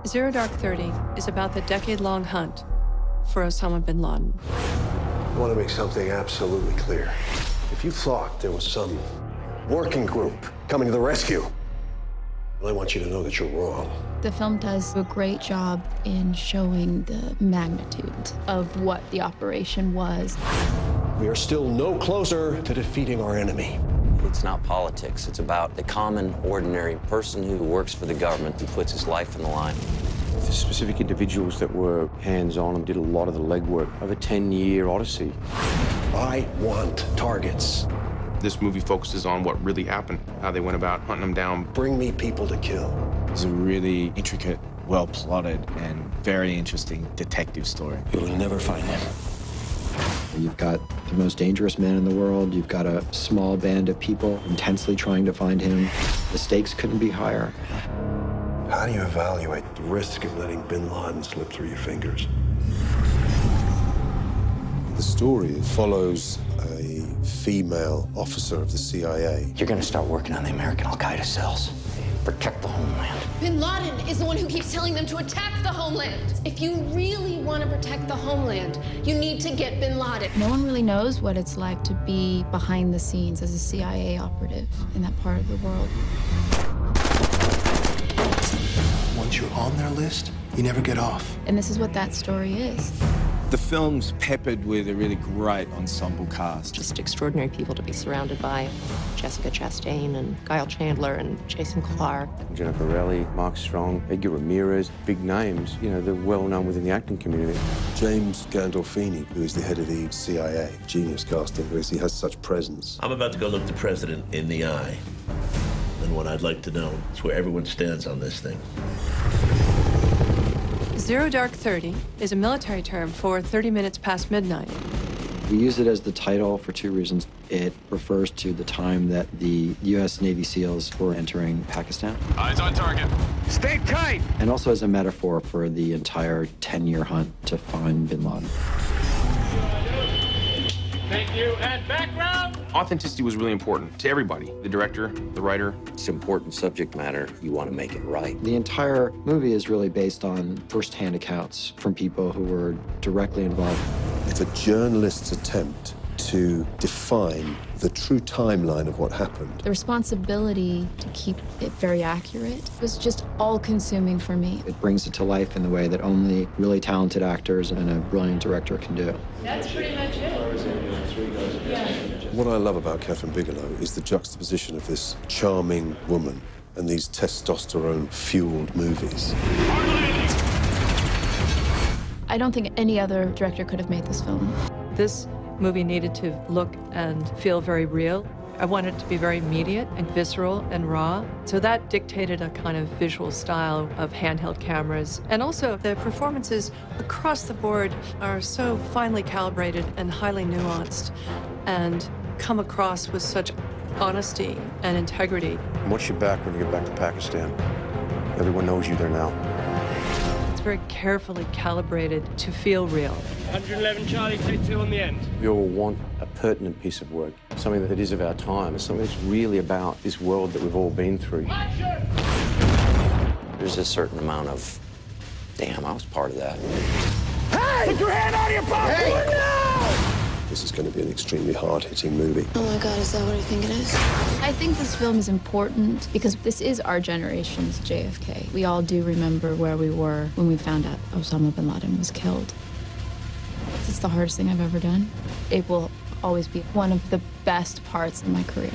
Zero Dark 30 is about the decade-long hunt for Osama bin Laden. I want to make something absolutely clear. If you thought there was some working group coming to the rescue, well, I want you to know that you're wrong. The film does a great job in showing the magnitude of what the operation was. We are still no closer to defeating our enemy. It's not politics. It's about the common, ordinary person who works for the government and puts his life on the line. The specific individuals that were hands-on and did a lot of the legwork of a 10-year odyssey. I want targets. This movie focuses on what really happened, how they went about hunting them down. Bring me people to kill. It's a really intricate, well-plotted, and very interesting detective story. You will never find him. You've got the most dangerous man in the world. You've got a small band of people intensely trying to find him. The stakes couldn't be higher. How do you evaluate the risk of letting bin Laden slip through your fingers? The story follows a female officer of the CIA. You're gonna start working on the American Al-Qaeda cells. Protect the homeland. Bin Laden is the one who keeps telling them to attack the homeland. If you really want to protect the homeland, you need to get Bin Laden. No one really knows what it's like to be behind the scenes as a CIA operative in that part of the world. Once you're on their list, you never get off. And this is what that story is. The film's peppered with a really great ensemble cast. Just extraordinary people to be surrounded by. Jessica Chastain and Kyle Chandler and Jason Clarke. Jennifer Reilly, Mark Strong, Edgar Ramirez, big names. You know, they're well known within the acting community. James Gandolfini, who is the head of the CIA, genius casting, because he has such presence. I'm about to go look the president in the eye. And what I'd like to know is where everyone stands on this thing. Zero Dark 30 is a military term for 30 minutes past midnight. We use it as the title for two reasons. It refers to the time that the U.S. Navy SEALs were entering Pakistan. Eyes on target. Stay tight! And also as a metaphor for the entire 10-year hunt to find bin Laden. Thank you, and background! Authenticity was really important to everybody. The director, the writer. It's important subject matter. You want to make it right. The entire movie is really based on first-hand accounts from people who were directly involved. It's a journalist's attempt to define the true timeline of what happened. The responsibility to keep it very accurate was just all-consuming for me. It brings it to life in the way that only really talented actors and a brilliant director can do. That's pretty much it. What I love about Kathryn Bigelow is the juxtaposition of this charming woman and these testosterone-fueled movies. I don't think any other director could have made this film. This movie needed to look and feel very real. I wanted it to be very immediate and visceral and raw. So that dictated a kind of visual style of handheld cameras. And also the performances across the board are so finely calibrated and highly nuanced and come across with such honesty and integrity. Watch your back when you get back to Pakistan. Everyone knows you there now. It's very carefully calibrated to feel real. 111 Charlie, take 2 on the end. We all want a pertinent piece of work, something that is of our time, something that's really about this world that we've all been through. There's a certain amount of, damn, I was part of that. Hey! Put your hand out of your pocket! Hey! No! This is going to be an extremely hard-hitting movie. Oh my God, is that what I think it is? I think this film is important because this is our generation's JFK. We all do remember where we were when we found out Osama bin Laden was killed. It's the hardest thing I've ever done. It will always be one of the best parts of my career.